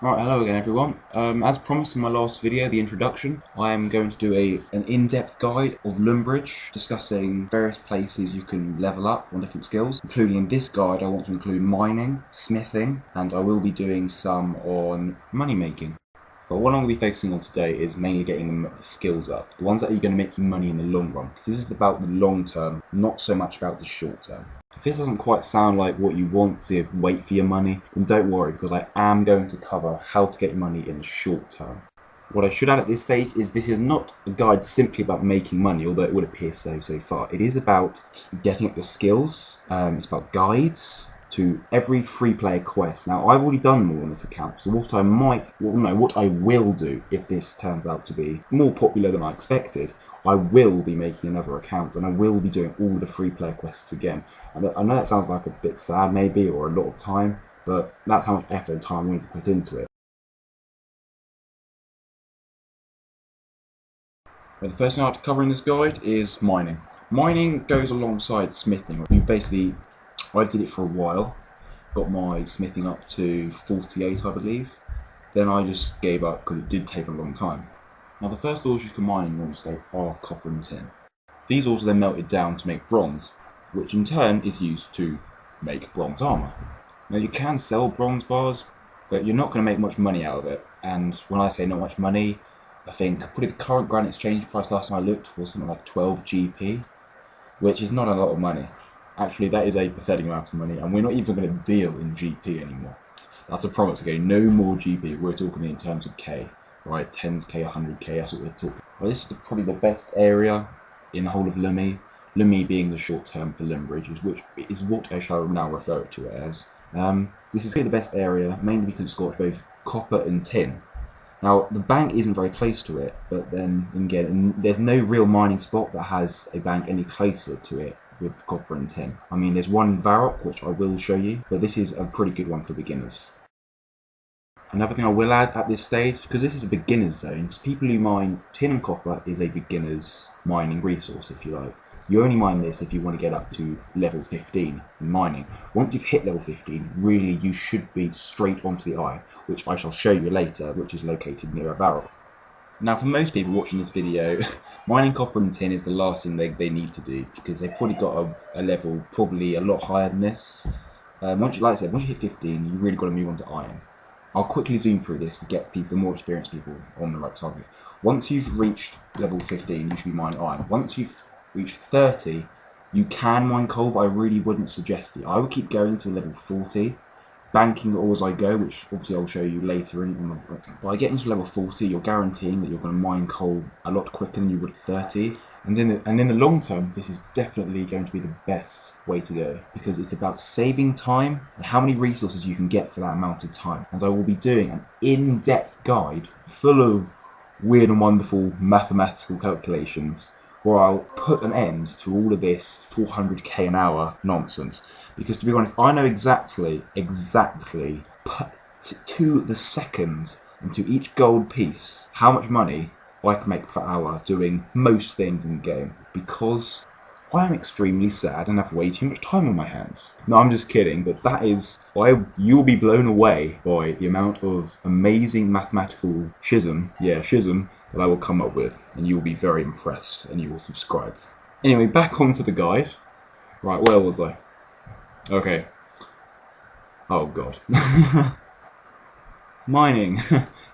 Right, hello again everyone. As promised in my last video, the introduction, I am going to do an in-depth guide of Lumbridge, discussing various places you can level up on different skills. Including in this guide, I want to include mining, smithing, and I will be doing some on money making. But what I'm going to be focusing on today is mainly getting the skills up, the ones that are going to make you money in the long run, because this is about the long term, not so much about the short term. If this doesn't quite sound like what you want to wait for your money, then don't worry, because I am going to cover how to get money in the short term. What I should add at this stage is this is not a guide simply about making money, although it would appear so far. It is about just getting up your skills. It's about guides to every free player quest. Now, I've already done them all on this account, so what I will do if this turns out to be more popular than I expected, I will be making another account and I will be doing all the free player quests again. And I know that sounds like a bit sad maybe, or a lot of time, but that's how much effort and time I'm going to put into it. But the first thing I have to cover in this guide is mining. Mining goes alongside smithing. I did it for a while, got my smithing up to 48 I believe, then I just gave up because it did take a long time. Now the first ores you can mine in RuneScape are copper and tin. These ores are then melted down to make bronze, which in turn is used to make bronze armor. Now you can sell bronze bars, but you're not going to make much money out of it, and when I say not much money, I think probably the current grand exchange price last time I looked was something like 12 GP, which is not a lot of money. Actually, that is a pathetic amount of money, and we're not even going to deal in GP anymore. That's a promise again, no more GP, we're talking in terms of K. Right, 10s K, 100k, that's what we're talking. Well, this is probably the best area in the whole of Lummy. Lummy being the short term for Lumbridge, which is what I shall now refer to it as. This is really the best area, mainly because it's got both copper and tin. Now, the bank isn't very close to it, but then again, there's no real mining spot that has a bank any closer to it with copper and tin. I mean, there's one in Varrock, which I will show you, but this is a pretty good one for beginners. Another thing I will add at this stage, because this is a beginner's zone, because people who mine tin and copper is a beginner's mining resource, if you like. You only mine this if you want to get up to level 15 in mining. Once you've hit level 15, really you should be straight onto the eye, which I shall show you later, which is located near a barrel. Now for most people watching this video, mining copper and tin is the last thing they need to do, because they've probably got a level probably a lot higher than this. Once you hit 15, you've really got to move on to iron. I'll quickly zoom through this to get the more experienced people on the right target. Once you've reached level 15, you should be mining iron. Once you've reached 30, you can mine coal, but I really wouldn't suggest it. I would keep going to level 40, banking the ores I go, which obviously I'll show you later on. By getting to level 40, you're guaranteeing that you're going to mine coal a lot quicker than you would at 30. And in the long term, this is definitely going to be the best way to go, because it's about saving time and how many resources you can get for that amount of time. And I will be doing an in-depth guide full of weird and wonderful mathematical calculations, where I'll put an end to all of this 400k an hour nonsense. Because to be honest, I know exactly to the second and to each gold piece how much money I can make per hour doing most things in the game, because I am extremely sad and have way too much time on my hands. No, I'm just kidding, but you'll be blown away by the amount of amazing mathematical schism that I will come up with, and you will be very impressed and you will subscribe. Anyway, back onto the guide. Right, where was I? Okay. Oh god. Mining.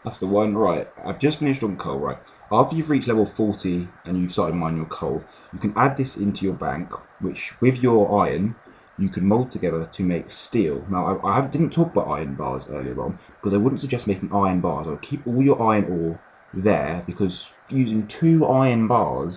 That's the one, right. I've just finished on coal, right. After you've reached level 40 and you've started mining your coal, you can add this into your bank, which with your iron, you can mold together to make steel. Now, I didn't talk about iron bars earlier on, because I wouldn't suggest making iron bars. I would keep all your iron ore there, because using two iron ore,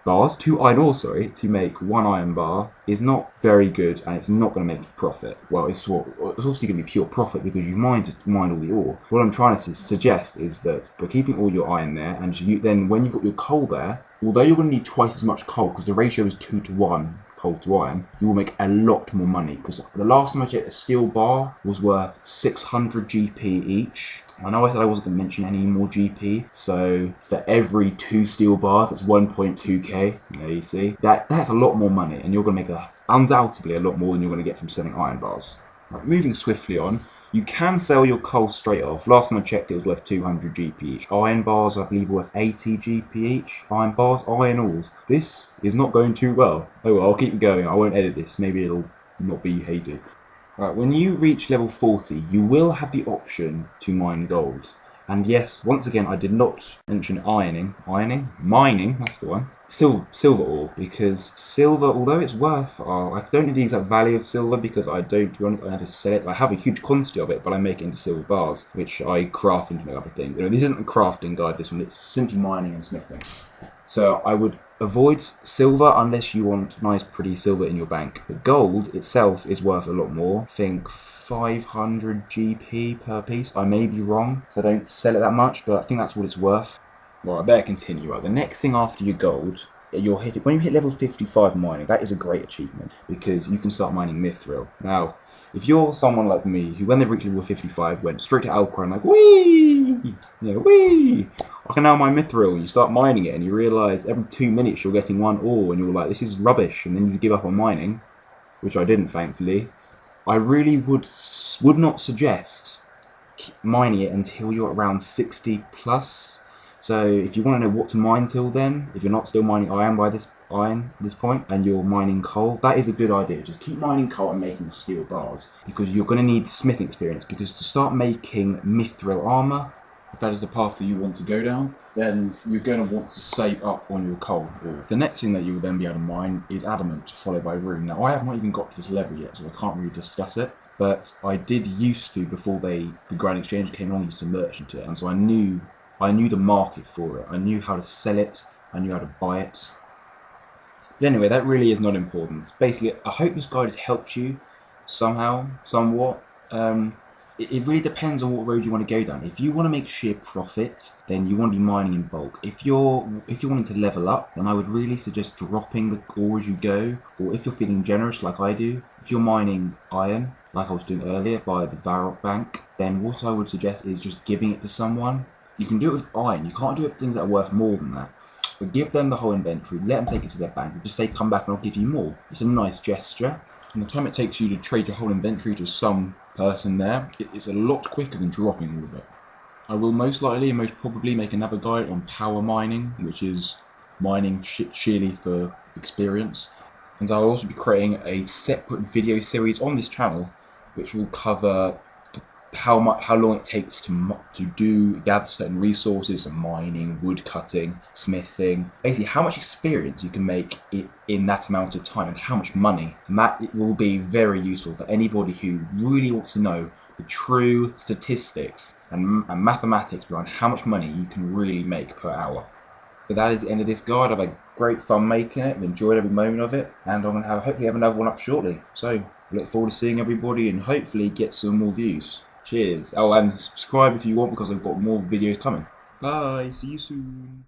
to make one iron bar is not very good, and it's not going to make you profit. Well, it's obviously going to be pure profit because you mined all the ore. What I'm trying to suggest is that by keeping all your iron there, and then when you've got your coal there, although you're going to need twice as much coal because the ratio is 2 to 1 coal to iron, you will make a lot more money, because the last time I checked, a steel bar was worth 600 GP each. I know I said I wasn't going to mention any more GP, so for every 2 steel bars, that's 1.2k. There you see. That's a lot more money, and you're going to make undoubtedly a lot more than you're going to get from selling iron bars. Right, moving swiftly on, You can sell your coal straight off. Last time I checked, it was worth 200 GP each. Iron bars, I believe, are worth 80 GP each. Iron bars, iron ores. This is not going too well. Oh well, I'll keep going. I won't edit this. Maybe it'll not be hated. Right, when you reach level 40, you will have the option to mine gold. And yes, once again, I did not mention mining, that's the one. Silver ore, because silver, although it's worth, I don't know the exact value of silver because I don't, to be honest, I never sell it. I have a huge quantity of it, but I make it into silver bars, which I craft into other things. You know, this isn't a crafting guide, this one, it's simply mining and smithing. So I would avoid silver unless you want nice pretty silver in your bank. But gold itself is worth a lot more. I think 500 GP per piece. I may be wrong, so I don't sell it that much, but I think that's what it's worth. Well, I better continue. Right, the next thing after your gold, when you hit level 55 mining, that is a great achievement because you can start mining mithril. Now, if you're someone like me who, when they've reached level 55, went straight to Alcor and like, whee, whee, I can now mine mithril. You start mining it and you realise every 2 minutes you're getting 1 ore and you're like, this is rubbish, and then you give up on mining, which I didn't, thankfully. I really would not suggest mining it until you're around 60 plus. So if you want to know what to mine till then, if you're not still mining iron at this point, and you're mining coal, that is a good idea. Just keep mining coal and making steel bars, because you're going to need smithing experience, because to start making mithril armor, if that is the path that you want to go down, then you're going to want to save up on your coal ore. The next thing that you will then be able to mine is adamant, followed by rune. Now I have not even got to this level yet, so I can't really discuss it, but I did used to, before the Grand Exchange came along, used to merchant it, and so I knew the market for it. I knew how to sell it. I knew how to buy it. But anyway, that really is not important. Basically, I hope this guide has helped you somehow, somewhat. It really depends on what road you want to go down. If you want to make sheer profit, then you want to be mining in bulk. If you're wanting to level up, then I would really suggest dropping the ore as you go. Or if you're feeling generous like I do, if you're mining iron, like I was doing earlier by the Varrock Bank, then what I would suggest is just giving it to someone. You can do it with iron, you can't do it with things that are worth more than that. But give them the whole inventory, let them take it to their bank, and just say come back and I'll give you more. It's a nice gesture. And the time it takes you to trade your whole inventory to some person there, it's a lot quicker than dropping all of it. I will most likely and most probably make another guide on power mining, which is mining sheerly for experience. And I'll also be creating a separate video series on this channel, which will cover how long it takes to gather certain resources, so mining, wood cutting, smithing, basically how much experience you can make in that amount of time and how much money. And that it will be very useful for anybody who really wants to know the true statistics and mathematics behind how much money you can really make per hour. But that is the end of this guide. I've had great fun making it, I've enjoyed every moment of it, and I'm going to hopefully have another one up shortly. So I look forward to seeing everybody and hopefully get some more views. Cheers. Oh, and subscribe if you want, because I've got more videos coming. Bye. See you soon.